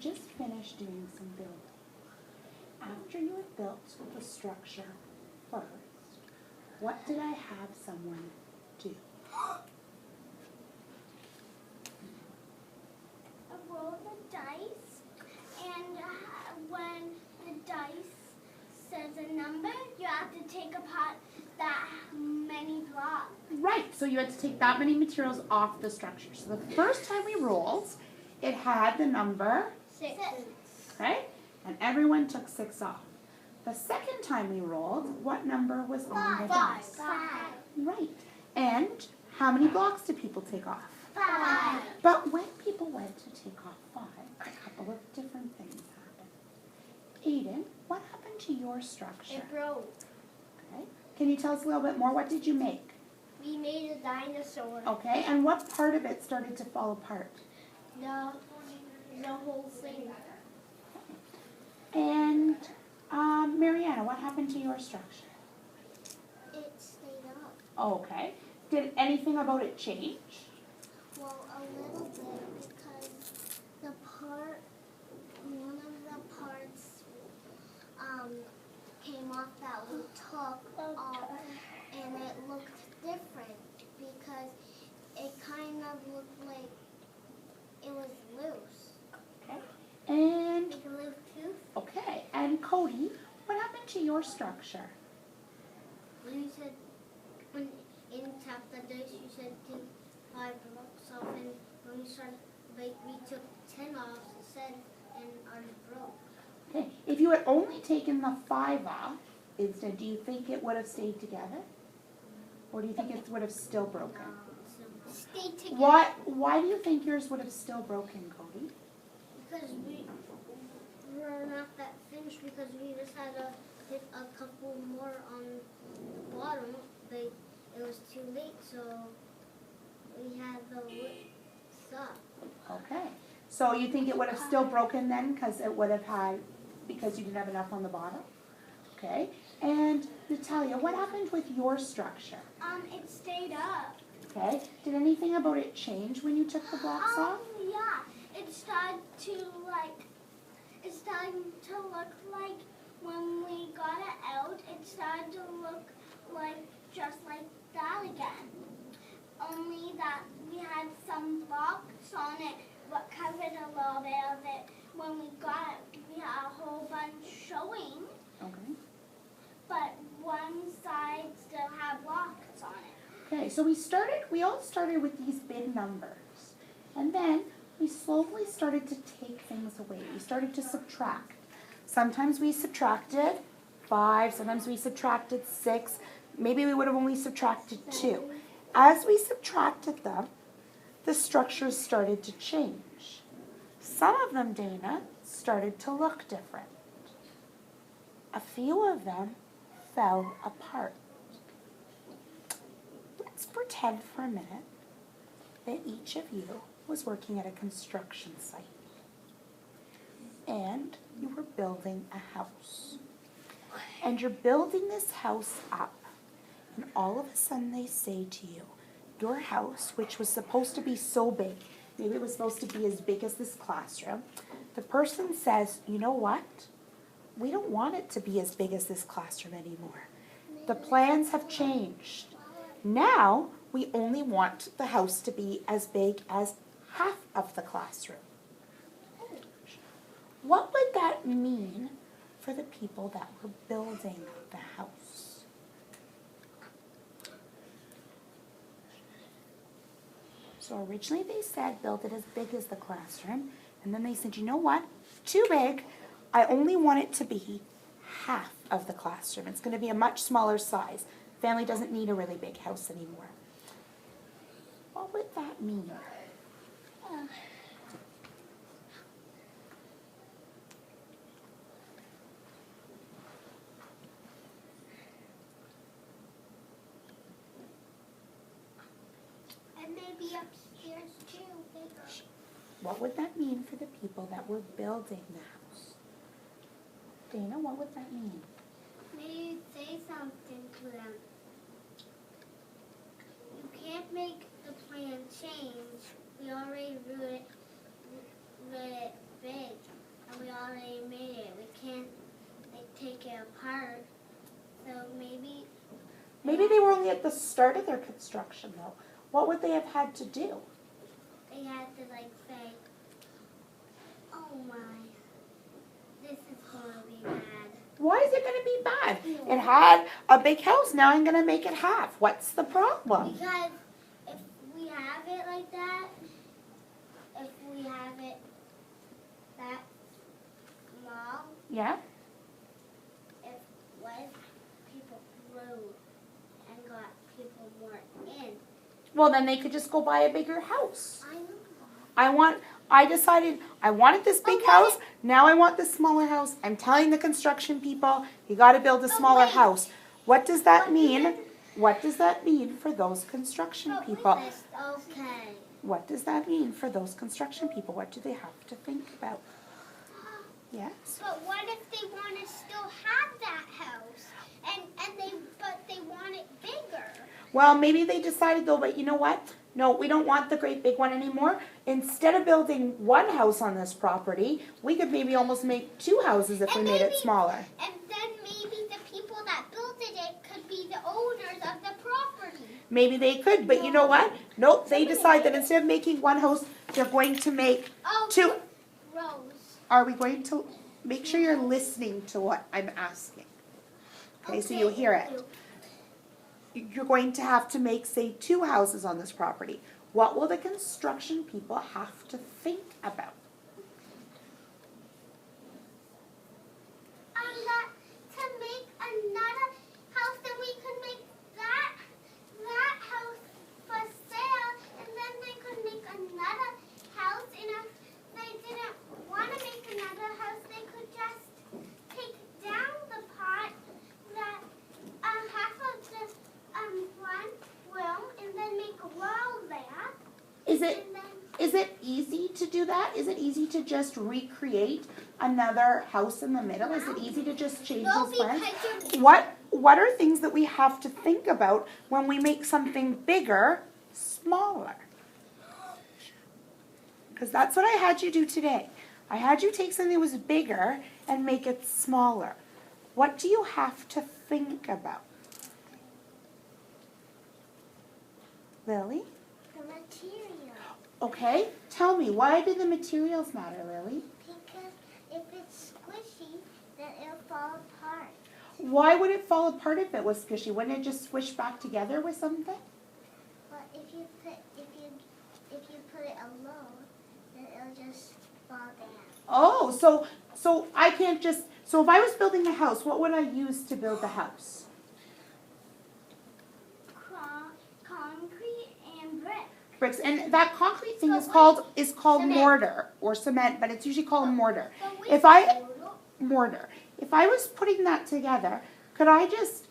just finished doing some building. After you had built the structure first, what did I have someone do? Roll the dice, and when the dice says a number, you have to take apart that many blocks. Right, so you had to take that many materials off the structure. So the first time we rolled, it had the number 6. right? And everyone took 6 off. The second time we rolled, what number was on the dice? 5. Right. And how many blocks did people take off? 5. But when people went to take off 5, a couple of different things happened. Aiden, what happened to your structure? It broke. Okay. Can you tell us a little bit more? What did you make? We made a dinosaur. Okay. And what part of it started to fall apart? The whole thing. And Mariana, what happened to your structure? It stayed up. Okay. Did anything about it change? Well, a little bit, because one of the parts came off that we took off, and it looked different because it kind of looked like it was loose. Okay. And Like a loose tooth. okay. And Cody, what happened to your structure? When you said, when in tap the dice, you said take 5 blocks off, and when we started, like we took 10 off instead, and ours broke. Okay. If you had only taken the 5 off instead, do you think it would have stayed together? Or do you think it would have still broken? Stay together. Why do you think yours would have still broken, Cody? Because we're not that finished, because we just had to hit a couple more on the bottom, but it was too late, so we had the wood up. Okay. So you think it would have still broken then because you didn't have enough on the bottom? Okay. And Natalia, what happened with your structure? It stayed up. Okay. Did anything about it change when you took the blocks off? Yeah. It started to look like when we got it out, it started to look like just like that again. Only that we had some blocks on it, but covered a little bit of it. When we got it, we had a whole bunch showing, Okay. but one side still had blocks on it. Okay, so we all started with these big numbers. And then we slowly started to take things away. We started to subtract. Sometimes we subtracted 5, sometimes we subtracted 6, maybe we would have only subtracted 2. As we subtracted them, the structures started to change. Some of them, Dana, started to look different. A few of them fell apart. Let's pretend for a minute that each of you was working at a construction site and you were building a house. And you're building this house up, and all of a sudden they say to you, your house, which was supposed to be so big, maybe it was supposed to be as big as this classroom, the person says, you know what? We don't want it to be as big as this classroom anymore. The plans have changed. Now, we only want the house to be as big as half of the classroom. What would that mean for the people that were building the house? So originally they said build it as big as the classroom, and then they said, you know what? Too big. I only want it to be half of the classroom. It's going to be a much smaller size. Family doesn't need a really big house anymore. What would that mean? And maybe upstairs too, bigger. What would that mean for the people that were building the house? Dana, what would that mean? Maybe say something to them. You can't make the plan change. We already wrote it big. only at the start of their construction though. What would they have had to do? They had to like say, oh my, this is gonna be bad. Why is it going to be bad? It had a big house, now I'm going to make it half. What's the problem? Because if we have it like that, if we have it that small, Yeah? what if people grew and got people more in? Well, then they could just go buy a bigger house. I know. I decided I wanted this big Okay. house, now I want this smaller house. I'm telling the construction people, you got to build a smaller wait. house. What does that But mean? then- What does that mean for those construction people? Okay. What does that mean for those construction people? What do they have to think about? Yes. But what if they want to still have that house, but they want it bigger? Well, maybe they decided though, but you know what? No, we don't want the great big one anymore. Instead of building one house on this property, we could maybe almost make 2 houses if we And made it maybe- smaller. And then maybe the people that built it could be the owners of the property. Maybe they could, but you know what? Nope, they decide that instead of making one house, they're going to make Oh, 2. Rose. Are we going to make sure you're listening to what I'm asking? Okay, so you hear it. You're going to have to make, say, 2 houses on this property. What will the construction people have to think about? That to make another house, then we could make that house for sale, and then they could make another house. And if they didn't want to make another house, they could just take down the part that half of the front room, and then make a wall there. Is it And then Is it easy to do that? Is it easy to just recreate another house in the middle? Is it easy to just change no, those plans? because you're What are things that we have to think about when we make something bigger, smaller? Because that's what I had you do today. I had you take something that was bigger and make it smaller. What do you have to think about? Lily? the material. Okay, tell me, why do the materials matter, Lily? Because if it's squishy, then it'll fall apart. Why would it fall apart if it was squishy? Wouldn't it just squish back together with something? But if you put it alone, then it'll just fall down. Oh, so I can't just, so if I was building a house, what would I use to build the house? Concrete and brick. Bricks, and that concrete thing So is wait, called cement. mortar or cement, but it's usually called mortar. But we If I said- mortar. If I was putting that together, could I just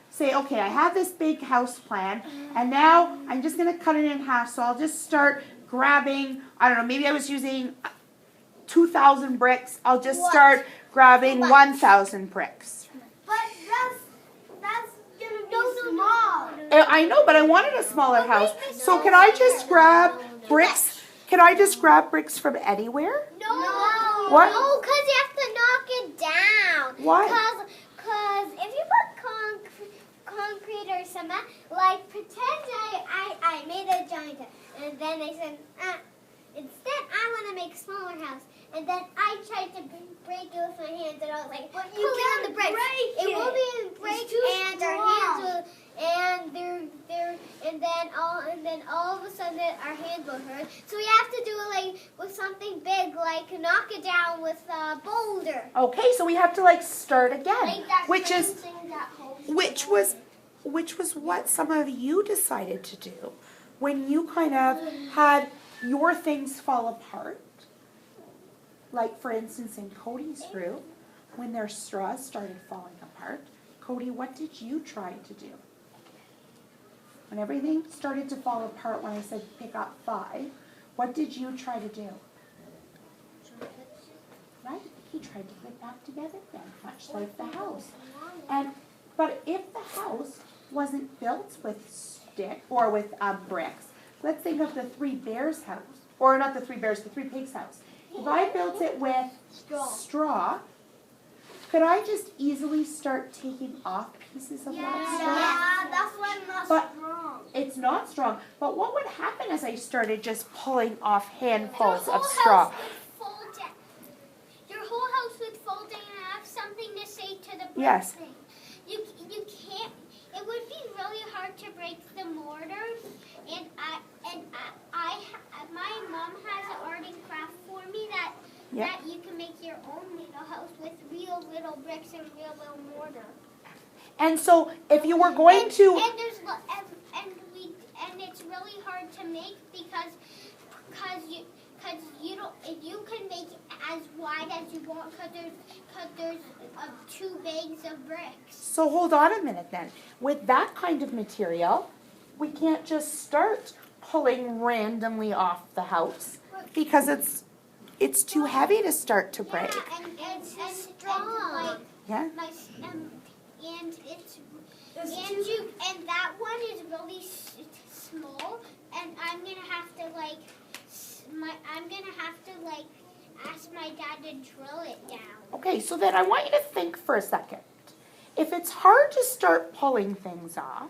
say, okay, I have this big house plan, and now I'm just going to cut it in half, so I'll just start grabbing, I don't know, maybe I was using 2,000 bricks, I'll just What? start grabbing What? 1,000 bricks. But that's gonna be small. I know, but I wanted a smaller But house, make it so can I just grab bricks? Can I just grab bricks from anywhere? No. What? No, because you have to knock it down. Why? Because if you put concrete or cement, like pretend I made a giant house, and then I said, instead I want to make a smaller house. And then I tried to break it with my hands, and I was like, But pull you on can't the brakes. break It won't it. be break, too and our hands will, and then all of a sudden our hands will hurt. So we have to do it like with something big, like knock it down with a boulder. Okay, so we have to start again, Like that which crane is thing that holds which was what some of you decided to do when you kind of had your things fall apart. Like for instance in Cody's group, when their straws started falling apart. Cody, what did you try to do? When everything started to fall apart when I said pick up 5, what did you try to do? Right? He tried to put it back together again, much like the house. But if the house wasn't built with stick or with bricks, let's think of the 3 Bears house, or not the 3 Bears, the 3 Pigs house. If I built it with straw, could I just easily start taking off pieces of that straw? Yeah, that's why I'm not But- strong. It's not strong, but what would happen as I started just pulling off Your handfuls whole of straw? house would fold down. Your whole house would fold down, and I have something to say to the brick Yes. thing. You can't. It would be really hard to break the mortar, and my mom has an art and craft for me that Yeah. that you can make your own little house with real little bricks and real little mortar. And so if you were going to, And there's and it's really hard to make because you can make it as wide as you want because there's 2 bags of bricks. so hold on a minute then. With that kind of material, we can't just start pulling randomly off the house because it's too heavy to start to break. Yeah, and it's strong. Yeah? And that one is really small, and I'm gonna have to ask my dad to drill it down. Okay, so then I want you to think for a second. If it's hard to start pulling things off,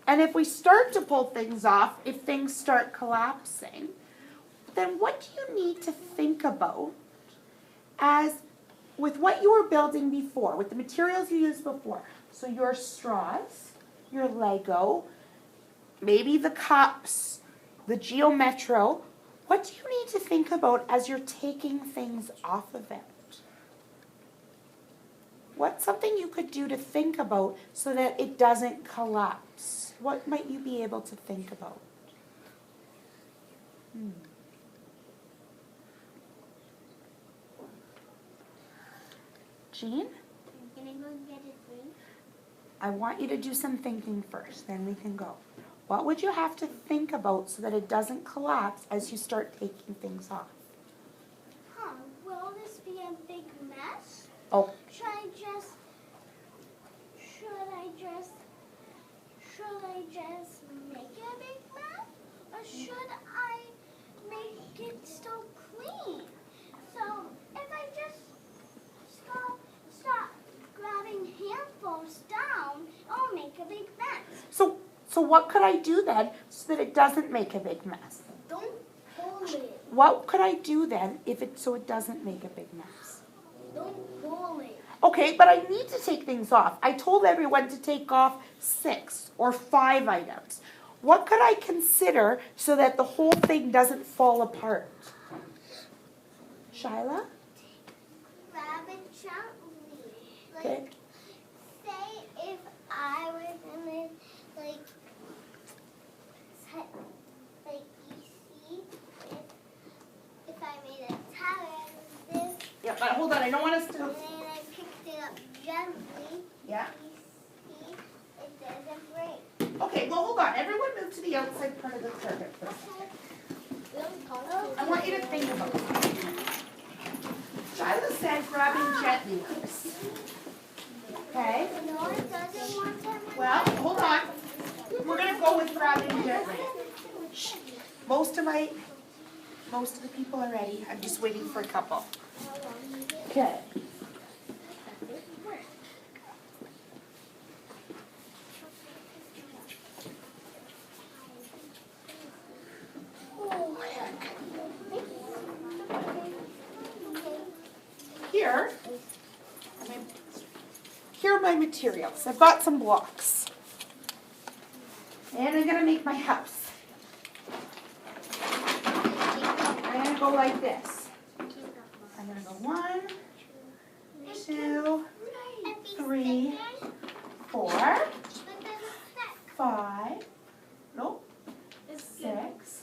and if we start to pull things off, if things start collapsing, then what do you need to think about as with what you were building before, with the materials you used before? So your straws, your Lego, maybe the cups, the Geometro. What do you need to think about as you're taking things off of it? What's something you could do to think about so that it doesn't collapse? What might you be able to think about? Jean, I'm gonna go get a drink. I want you to do some thinking first, then we can go. What would you have to think about so that it doesn't collapse as you start taking things off? Will this be a big mess? Oh, Should I just make it a big mess? Or should I make it still clean? So if I just stop grabbing handfuls down, I'll make a big mess. so what could I do then so that it doesn't make a big mess? Don't pull it. What could I do then so it doesn't make a big mess? Don't pull it. Okay, but I need to take things off. I told everyone to take off 6 or 5 items. What could I consider so that the whole thing doesn't fall apart? Shyla? Grab it gently. Okay. Say if I were gonna you see if I made a tower out of this Yeah, but hold on, I don't want us and to. then I picked it up gently, Yeah. you see it doesn't break. Okay, well hold on. Everyone move to the outside part of the carpet for a second. I want you to think about something. Shyla said grabbing gently works. Okay? No, it doesn't want to. Well, hold on. We're gonna go with grabbing gently. Shh. Most of the people are ready. I'm just waiting for a couple. Okay. Here are my materials. I've got some blocks. And I'm gonna make my house. I'm gonna go like this. I'm gonna go 1, 2, 3, 4, 5, nope, 6,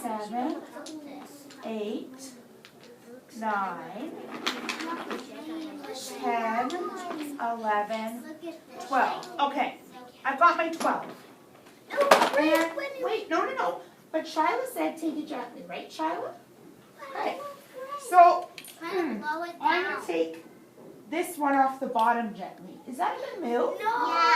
7, 8, 9, 10, 11, 12. Okay, I've got my 12. And, wait, no. But Shyla said take it gently, right, Shyla? Right. So, I'm going to take this one off the bottom gently. Is that going to move? No.